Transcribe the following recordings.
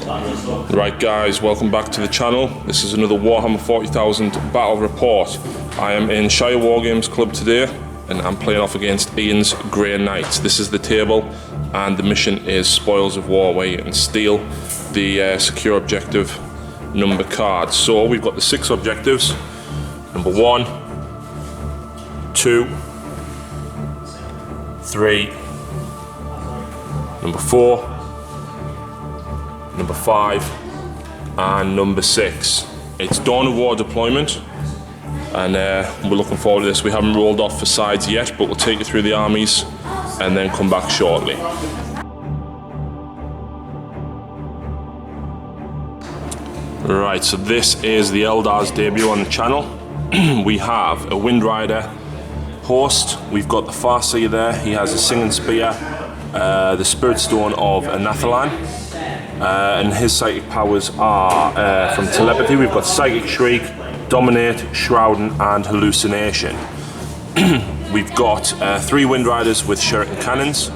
Right guys, welcome back to the channel. This is another Warhammer 40,000 battle report. I am in Shire Wargames Club today and I'm playing off against Ian's Grey Knights. This is the table and the mission is Spoils of War, where you can steal the secure objective number cards. So we've got the 6 objectives. Number 1, 2, 3, number 4, number 5 and number 6. It's Dawn of War deployment and we're looking forward to this. We haven't rolled off for sides yet, but we'll take you through the armies and then come back shortly. Right, so this is the Eldar's debut on the channel. We have a Wind Rider host. We've got the Farseer there. He has a Singing Spear, the Spirit Stone of Anathalan, and his psychic powers are from telepathy. We've got Psychic Shriek, Dominate, Shrouding and Hallucination. We've got 3 Wind Riders with Shuriken Cannons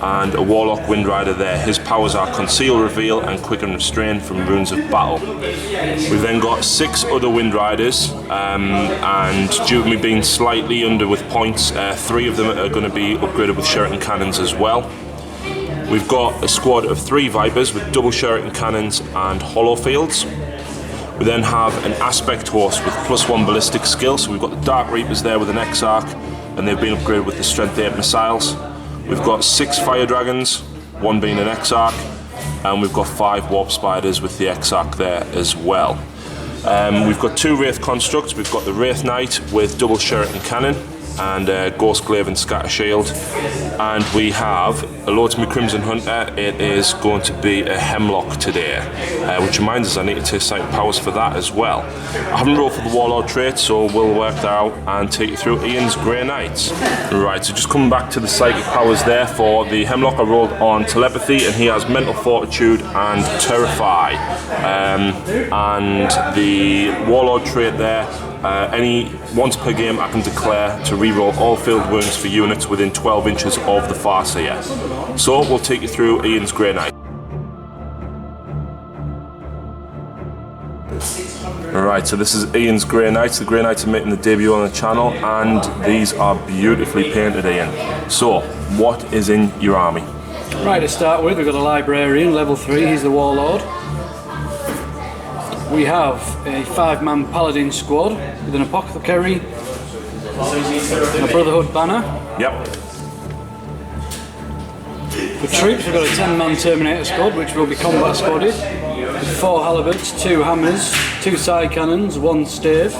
and a Warlock Wind Rider there. His powers are Conceal, Reveal and Quicken Restrain from Runes of Battle. We've then got 6 other Wind Riders, and due to me being slightly under with points, 3 of them are going to be upgraded with Shuriken Cannons as well. We've got a squad of 3 Vipers with double Shuriken Cannons and Hollow Fields. We then have an Aspect Horse with +1 ballistic skill, so we've got the Dark Reapers there with an Exarch, and they've been upgraded with the Strength 8 missiles. We've got 6 Fire Dragons, 1 being an Exarch, and we've got 5 Warp Spiders with the Exarch there as well. We've got 2 Wraith Constructs. We've got the Wraith Knight with double Shuriken Cannon and Ghost Glaive and Scatter Shield, and we have a Lord to me Crimson Hunter. It is going to be a Hemlock today, which reminds us I need to take Psychic Powers for that as well. I haven't rolled for the Warlord trait, so we'll work that out and take you through Ian's Grey Knights. Right, so just coming back to the Psychic Powers there. For the Hemlock I rolled on Telepathy, and he has Mental Fortitude and Terrify, and the Warlord trait there, once per game I can declare to reroll all field wounds for units within 12 inches of the Farseer. So we'll take you through Ian's Grey Knight. Alright, so this is Ian's Grey Knights. The Grey Knights are making the debut on the channel, and these are beautifully painted, Ian. So, what is in your army? Right, to start with, we've got a Librarian, level 3, he's the Warlord. We have a 5-man Paladin squad with an Apothecary and a Brotherhood banner. Yep. For troops, we've got a 10-man Terminator squad, which will be combat squadded, with 4 Halibuts, 2 Hammers, 2 Side Cannons, 1 Stave.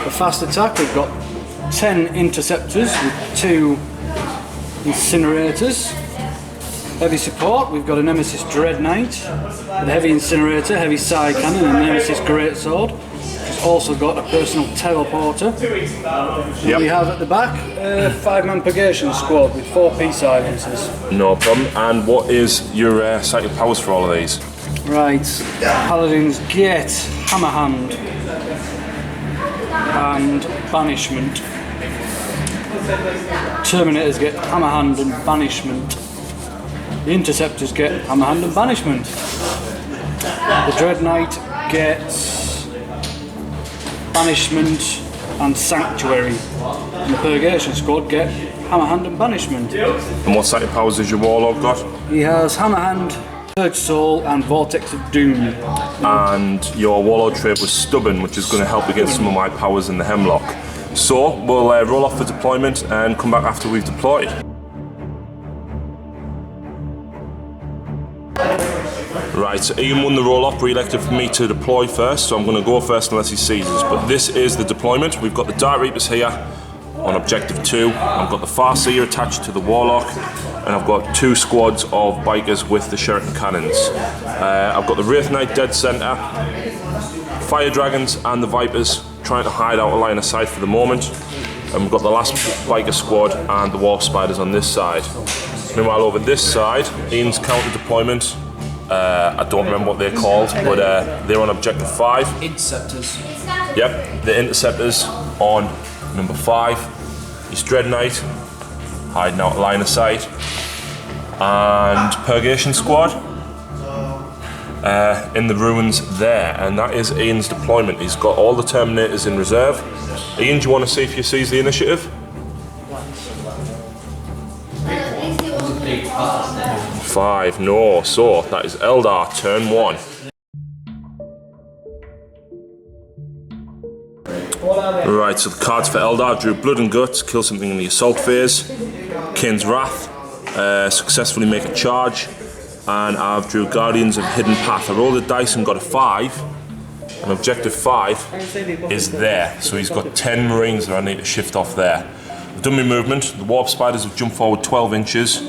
For fast attack, we've got 10 Interceptors with 2 Incinerators. Heavy support, we've got a Nemesis Dread Knight with a heavy incinerator, heavy side cannon and a Nemesis Greatsword. It's also got a personal teleporter. Yep. We have at the back a 5-man Purgation squad with 4 P-silencers. No problem. And what is your psychic powers for all of these? Right, Paladins get Hammerhand and Banishment. Terminators get Hammerhand and Banishment. The Interceptors get Hammerhand and Banishment. The Dread Knight gets Banishment and Sanctuary. And the Purgation Squad get Hammerhand and Banishment. And what psychic powers has your Warlord got? He has Hammerhand, Purge Soul and Vortex of Doom. And your Warlord trait was Stubborn, which is going to help against some of my powers in the Hemlock. So we'll roll off for deployment and come back after we've deployed. Right, so Ian won the roll-off, but he elected for me to deploy first, so I'm going to go first unless he seizes. But this is the deployment. We've got the Dark Reapers here on objective 2. I've got the Farseer attached to the Warlock, and I've got 2 squads of Bikers with the Shuriken Cannons. I've got the Wraith Knight dead centre, Fire Dragons and the Vipers trying to hide out a line of sight for the moment. And we've got the last Biker squad and the Warp Spiders on this side. Meanwhile, over this side, Ian's counter deployment. I don't remember what they're called, but they're on objective 5. Interceptors. Yep, the Interceptors on number 5. He's Dread Knight, hiding out line of sight. and Purgation Squad in the ruins there, and that is Ian's deployment. He's got all the Terminators in reserve. Ian, do you want to see if you sees the initiative? 5, no. So that is Eldar, turn 1. Right, so the cards for Eldar drew Blood and Guts, kill something in the assault phase. Kane's Wrath, successfully make a charge. And I've drew Guardians of Hidden Path. I rolled the dice and got a 5. And objective 5 is there. So he's got 10 Marines that I need to shift off there. I've done my movement. The Warp Spiders have jumped forward 12 inches,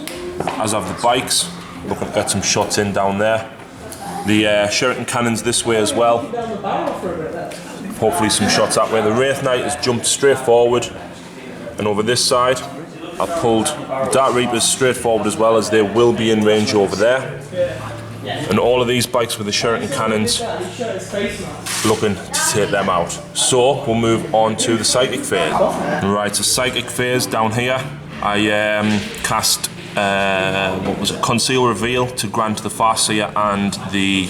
as have the bikes. Looking to get some shots in down there. The Sheraton Cannons this way as well. Hopefully some shots that way. The Wraith Knight has jumped straight forward. And over this side, I've pulled the Dark Reapers straight forward as well, as they will be in range over there. And all of these bikes with the Sheraton Cannons, looking to take them out. So we'll move on to the Psychic phase. Right, so Psychic phase down here. I cast Conceal Reveal to grant the Farseer and the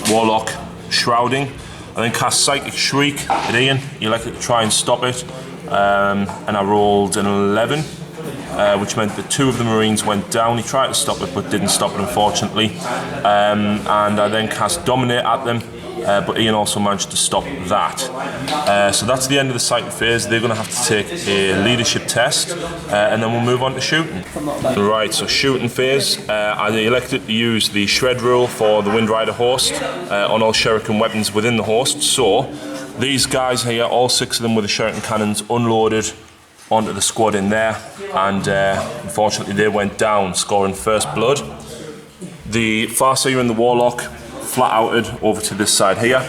Warlock Shrouding. I then cast Psychic Shriek at Ian. He elected to try and stop it. And I rolled an 11, which meant that 2 of the Marines went down. He tried to stop it, but didn't stop it, unfortunately. And I then cast Dominate at them, but Ian also managed to stop that. So that's the end of the Psychic phase. They're going to have to take a leadership test, and then we'll move on to shooting. Right, so shooting phase. I elected to use the Shred rule for the Wind Rider host on all Shuriken weapons within the host. So these guys here, all 6 of them with the Sheraton Cannons, unloaded onto the squad in there, and unfortunately they went down, scoring first blood. The Farseer and the Warlock flat outed over to this side here.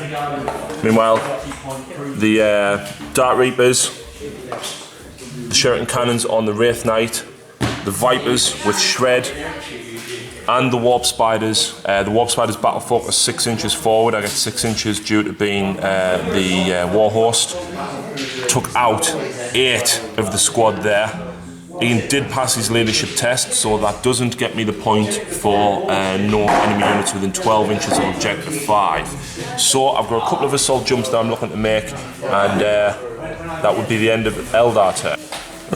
Meanwhile, the Dark Reapers, the Sheraton Cannons on the Wraith Knight, the Vipers with Shred, and the Warp Spiders. The Warp Spiders battle focus 6 inches forward. I get 6 inches due to being the Warhost. Took out 8 of the squad there. Ian did pass his leadership test, so that doesn't get me the point for no enemy units within 12 inches of objective 5. So I've got a couple of assault jumps that I'm looking to make, and that would be the end of Eldar turn.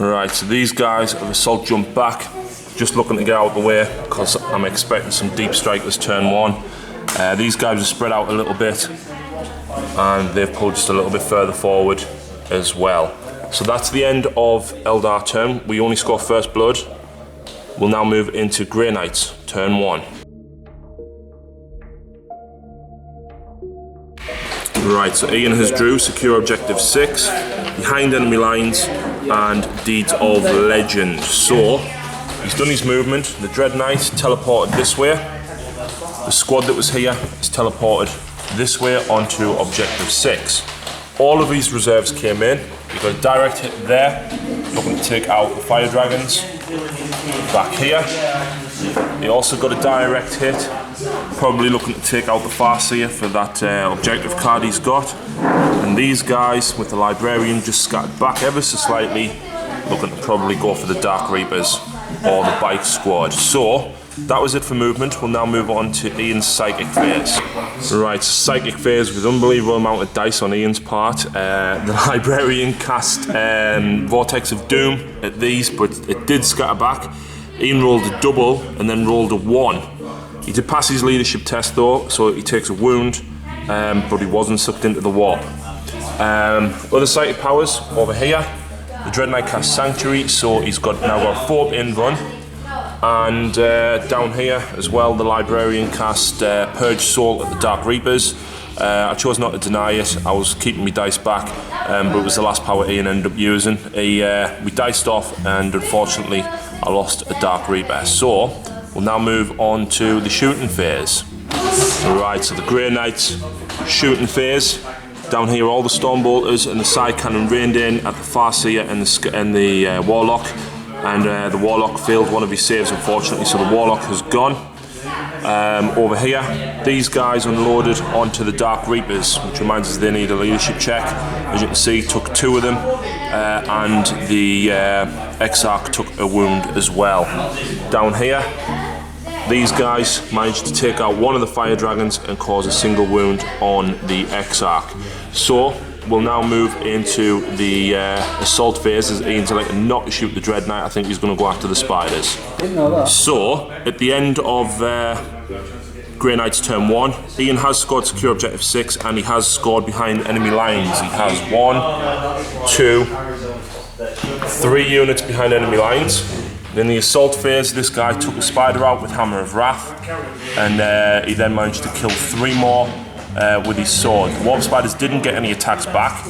Right, so these guys have assault jumped back. Just looking to get out of the way because I'm expecting some deep strikers turn 1. These guys are spread out a little bit, and they've pulled just a little bit further forward as well. So that's the end of Eldar turn. We only score first blood. We'll now move into Grey Knights, turn 1. Right, so Ian has drew secure objective 6, behind enemy lines, and Deeds of Legend. So he's done his movement. The Dread Knight teleported this way. The squad that was here is teleported this way onto objective 6. All of these reserves came in. He got a direct hit there, looking to take out the Fire Dragons. Back here, he also got a direct hit, probably looking to take out the Farseer for that objective card he's got. And these guys with the Librarian just scattered back ever so slightly, looking to probably go for the Dark Reapers or the Bike Squad. So that was it for movement. We'll now move on to Ian's Psychic phase. Right, Psychic phase with unbelievable amount of dice on Ian's part. The Librarian cast Vortex of Doom at these, but it did scatter back. Ian rolled a double and then rolled a 1. He did pass his leadership test though, so he takes a wound, but he wasn't sucked into the warp. Other Psychic powers over here. The Dread Knight cast Sanctuary, so he's now got a 4-in run. And down here as well, the Librarian cast Purge Soul at the Dark Reapers. I chose not to deny it. I was keeping my dice back, but it was the last power Ian ended up using. We diced off, and unfortunately I lost a Dark Reaper. So we'll now move on to the shooting phase. Right, so the Grey Knights shooting phase. Down here, all the Stormbolters and the Side Cannon rained in at the Farseer and the Warlock. And the Warlock failed one of his saves, unfortunately, so the Warlock has gone. Over here, these guys unloaded onto the Dark Reapers, which reminds us they need a leadership check. As you can see, took 2 of them, and the Exarch took a wound as well. Down here, these guys managed to take out one of the fire dragons and cause a single wound on the Exarch. So we'll now move into the assault phase, as Ian's elected not to shoot the Dread Knight. I think he's going to go after the spiders. Didn't know that. So at the end of Grey Knight's turn 1, Ian has scored secure objective 6 and he has scored behind enemy lines. He has 1, 2, 3 units behind enemy lines. In the assault phase, this guy took a spider out with Hammer of Wrath, and he then managed to kill 3 more with his sword. The Warp Spiders didn't get any attacks back.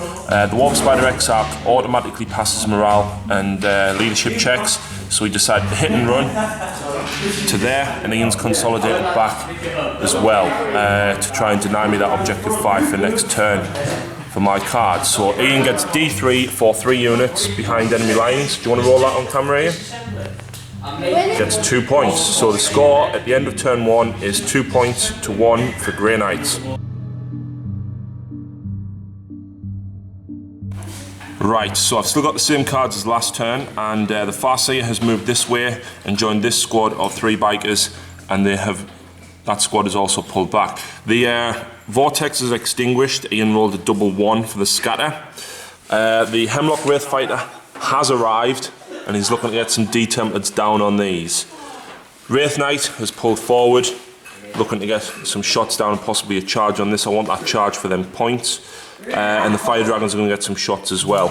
The Warp Spider Exarch automatically passes morale and leadership checks, so he decided to hit and run to there, and Ian's consolidated back as well to try and deny me that objective 5 for next turn for my card. So Ian gets D3 for 3 units behind enemy lines. Do you want to roll that on camera, Ian? Gets 2 points. So the score at the end of turn 1 is 2 points to 1 for Grey Knights. Right, so I've still got the same cards as last turn, and the Farseer has moved this way and joined this squad of 3 bikers, and that squad is also pulled back. The Vortex is extinguished. Ian rolled a double 1 for the scatter. The Hemlock Wraith Fighter has arrived, and he's looking to get some D-templates down on these. Wraith Knight has pulled forward, looking to get some shots down and possibly a charge on this. I want that charge for them points. And the Fire Dragons are going to get some shots as well.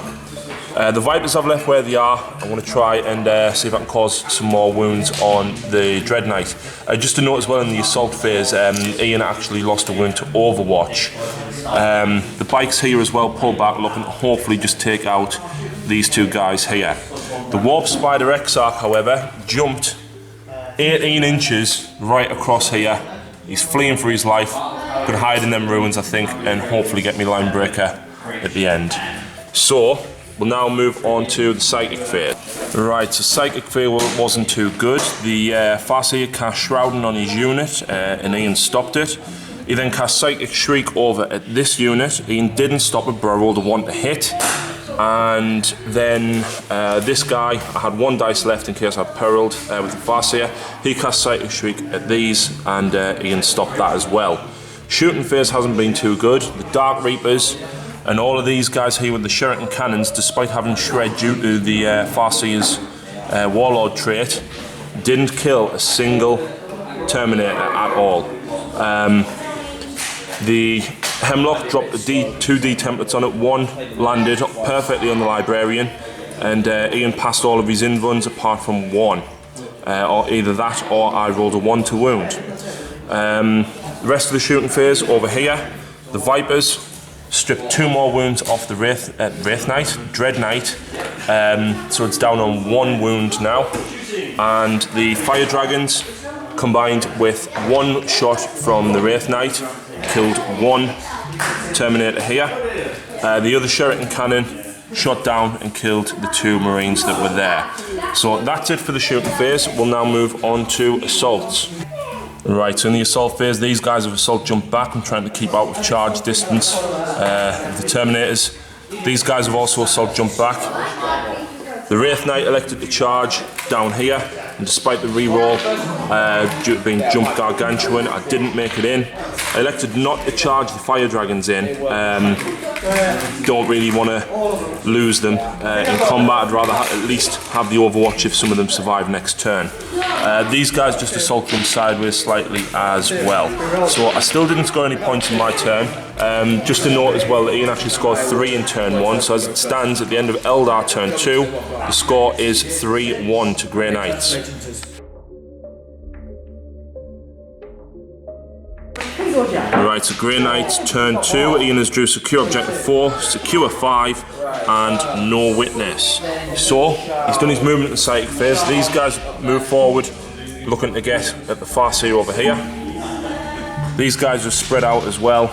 The Vipers I've left where they are. I want to try and see if I can cause some more wounds on the Dread Knight. Just to note as well, in the assault phase, Ian actually lost a wound to Overwatch. The bikes here as well pull back, looking to hopefully just take out these 2 guys here. The Warp Spider Exarch, however, jumped 18 inches right across here. He's fleeing for his life. Could hide in them ruins, I think, and hopefully get me line breaker at the end. So we'll now move on to the Psychic phase. Right, so Psychic phase wasn't too good. The Farseer cast Shrouding on his unit, and Ian stopped it. He then cast Psychic Shriek over at this unit. Ian didn't stop it, but I rolled a 1 to hit. And then this guy, I had 1 dice left in case I perilled with the Farseer. He cast Psychic Shriek at these, and Ian stopped that as well. Shooting phase hasn't been too good. The Dark Reapers and all of these guys here with the Shuriken Cannons, despite having shred due to the Farseer's Warlord trait, didn't kill a single Terminator at all. The Hemlock dropped 2 D-templates on it. 1 landed perfectly on the Librarian, and Ian passed all of his invuns apart from 1. Or either that or I rolled a 1 to wound. The rest of the shooting phase over here, the Vipers stripped 2 more wounds off the Dread Knight, so it's down on 1 wound now. And the Fire Dragons, combined with 1 shot from the Wraith Knight, killed 1 Terminator here. The other Shuriken Cannon shot down and killed the 2 Marines that were there. So that's it for the shooting phase. We'll now move on to assaults. Right, so in the assault phase, these guys have assault jumped back. I'm trying to keep out of charge distance of the Terminators. These guys have also assault jumped back. The Wraith Knight elected to charge down here, and despite the reroll, due to being jumped gargantuan, I didn't make it in. I elected not to charge the Fire Dragons in. Don't really want to lose them in combat. I'd rather at least have the Overwatch if some of them survive next turn. These guys just assault them sideways slightly as well. So I still didn't score any points in my turn. Just to note as well that Ian actually scored 3 in turn 1, so as it stands at the end of Eldar turn 2, the score is 3-1 to Grey Knights. Right, so Grey Knights turn 2, Ian has drew secure objective 4, secure 5, and no witness. So, he's done his movement in the Psychic phase. These guys move forward, looking to get at the Farseer over here. These guys are spread out as well.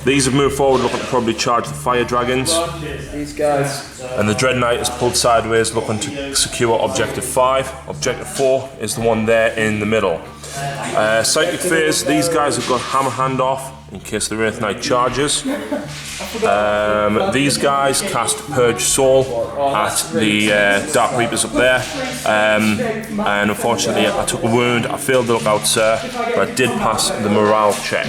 These have moved forward, looking to probably charge the Fire Dragons. These guys. And the Dread Knight is pulled sideways, looking to secure objective 5. Objective 4 is the one there in the middle. Psychic phase, these guys have got Hammer Handoff in case the Wraith Knight charges. These guys cast Purge Soul at the Dark Reapers up there, and unfortunately I took a wound. I failed the Lookout Sir, but I did pass the morale check.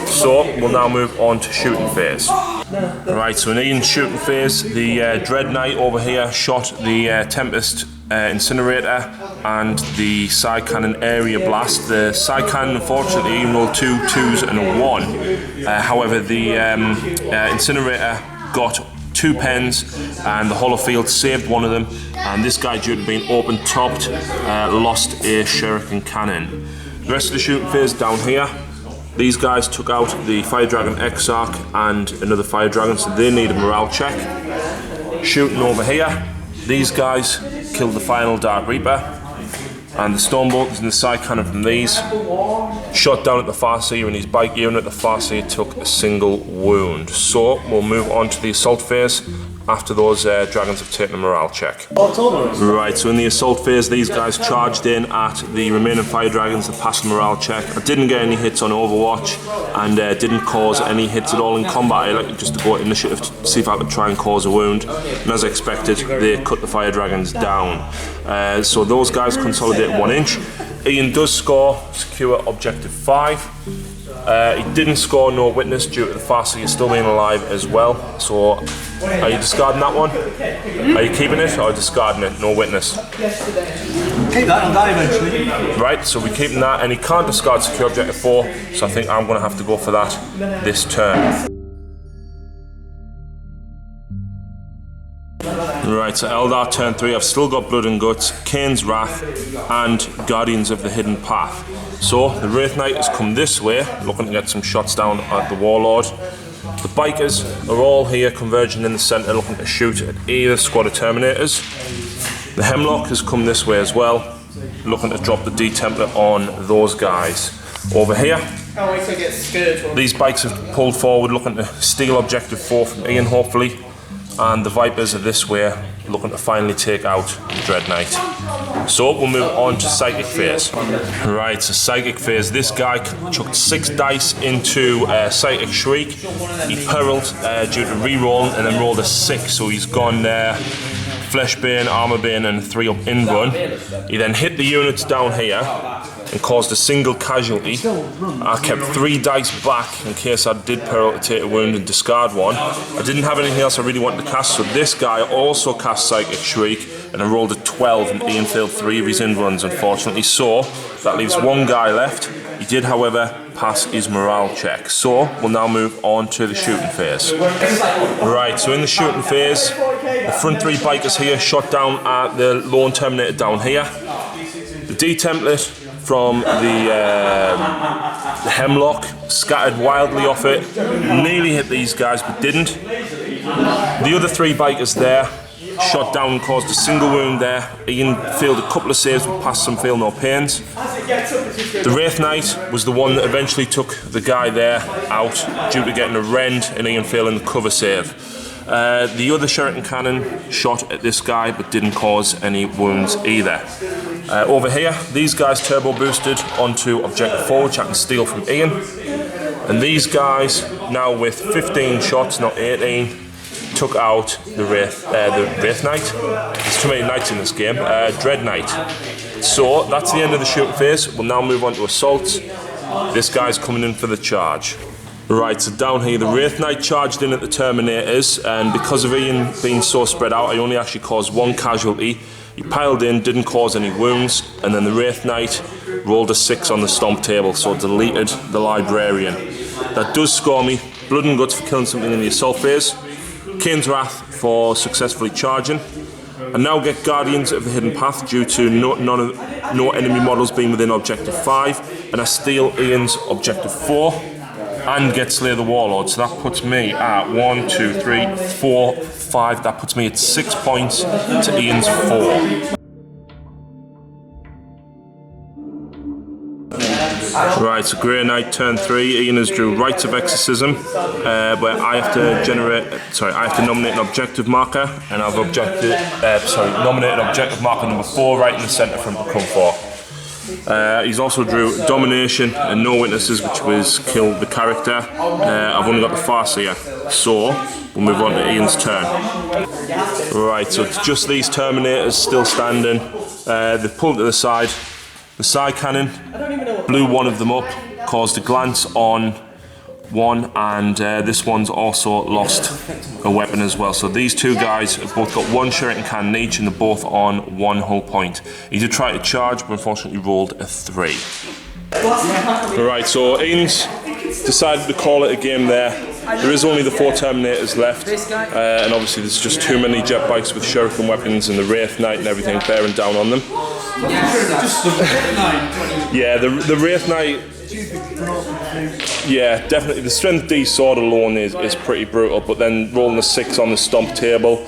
So we'll now move on to shooting phase. Right, so in Ian's shooting phase, the Dread Knight over here shot the Tempest Incinerator and the Side Cannon Area Blast. The Side Cannon, unfortunately, Ian rolled 2 2s and a 1. However, the Incinerator got 2 pens and the Hollow Field saved one of them, and this guy, due to being open topped, lost a Shuriken Cannon. The rest of the shooting phase down here, these guys took out the Fire Dragon Exarch and another Fire Dragon, so they need a morale check. Shooting over here, these guys killed the final Dark Reaper, and the Stormbolters and the Side Cannon from these shot down at the Farseer, and his bike unit, the Farseer, took a single wound. So we'll move on to the assault phase after those dragons have taken a morale check. Right, so in the assault phase, these guys charged in at the remaining fire dragons that passed the morale check. I didn't get any hits on Overwatch, and didn't cause any hits at all in combat. I like just to go initiative to see if I could try and cause a wound, and as expected, they cut the fire dragons down. So those guys consolidate 1 inch. Ian does score secure objective 5. He didn't score no witness due to the Farseer still being alive as well. So are you discarding that one? Are you keeping it or discarding it? No witness. Keep that, I'll die eventually. Right, so we're keeping that, and he can't discard secure objective 4, so I think I'm going to have to go for that this turn. Right, so Eldar turn 3, I've still got Blood and Guts, Kane's Wrath, and Guardians of the Hidden Path. So the Wraith Knight has come this way, looking to get some shots down at the Warlord. The Bikers are all here converging in the centre, looking to shoot at either squad of Terminators. The Hemlock has come this way as well, looking to drop the D-Templar on those guys. Over here, these bikes have pulled forward, looking to steal objective 4 from Ian, hopefully. And the Vipers are this way, looking to finally take out the Dread Knight. So we'll move on to Psychic Phase. Right, so Psychic Phase, this guy chucked 6 dice into Psychic Shriek. He perilled due to re-rolling and then rolled a 6, so he's gone there. Flesh Bane, Armor Bane, and 3-up Inrun. He then hit the units down here and caused a single casualty. I kept 3 dice back in case I did peril to take a wound and discard 1. I didn't have anything else I really wanted to cast, so this guy also cast Psychic Shriek, and I rolled a 12, and Ian failed 3 of his Inruns, unfortunately. So that leaves 1 guy left. He did, however, pass his morale check. So we'll now move on to the shooting phase. Right, so in the shooting phase, the front 3 bikers here shot down at the lone Terminator down here. The D-Template from the Hemlock scattered wildly off it, nearly hit these guys but didn't. The other 3 bikers there shot down and caused a single wound there. Ian failed a couple of saves but passed some feel no pains. The Wraith Knight was the one that eventually took the guy there out due to getting a rend and Ian failing the cover save. The other Shuriken Cannon shot at this guy but didn't cause any wounds either. Over here, these guys turbo boosted onto objective 4, which I can steal from Ian. And these guys, now with 15 shots, not 18, took out the Wraith Knight. There's too many knights in this game. Dread Knight. So that's the end of the shooting phase. We'll now move on to assaults. This guy's coming in for the charge. Right, so down here, the Wraith Knight charged in at the Terminators, and because of Ian being so spread out, I only actually caused 1 casualty. He piled in, didn't cause any wounds, and then the Wraith Knight rolled a 6 on the stomp table, so deleted the Librarian. That does score me Blood and Guts for killing something in the assault phase, Kane's Wrath for successfully charging. I now get Guardians of the Hidden Path due to no enemy models being within objective 5, and I steal Ian's objective 4 and get Slay the Warlord. So that puts me at 1, 2, 3, 4, 5. That puts me at 6 points to Ian's 4. Right, so Grey Knight turn 3. Ian has drew Rites of Exorcism, where I have to nominate an objective marker, and I've nominated objective marker number 4 right in the centre for him to come for. He's also drew Domination and No Witnesses, which was Kill the Character. I've only got the Farseer, so we'll move on to Ian's turn. Right, so it's just these Terminators still standing. They've pulled to the side. The side cannon blew one of them up, caused a glance on one, and this one's also lost a weapon as well. So these two guys have both got one shuriken cannon each, and they're both on 1 hull point. He did try to charge, but unfortunately rolled a 3. Alright, so Ian's decided to call it a game there. There is only the 4 Terminators left, and obviously there's just too many jet bikes with shuriken weapons and the Wraith Knight and everything bearing down on them. Yeah, the Wraith Knight, yeah, definitely. The Strength D sword alone is pretty brutal, but then rolling a 6 on the stomp table,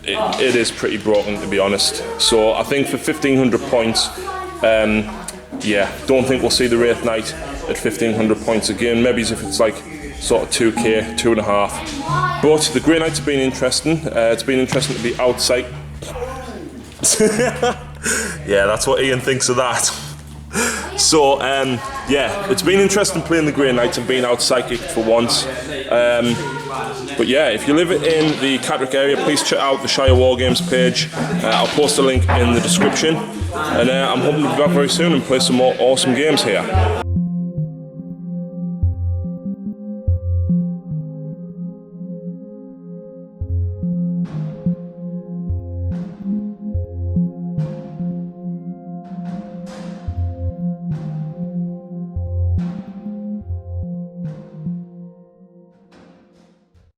it is pretty broken, to be honest. So I think for 1500 points, yeah, don't think we'll see the Wraith Knight at 1500 points again. Maybe if it's like sort of 2k, 2.5. But the Grey Knights have been interesting. It's been interesting to be outside. Yeah, that's what Ian thinks of that. So, yeah, it's been interesting playing the Grey Knights and being out psychic for once. But yeah, if you live in the Catterick area, please check out the Shire Wargames page. I'll post a link in the description. And I'm hoping to be back very soon and play some more awesome games here.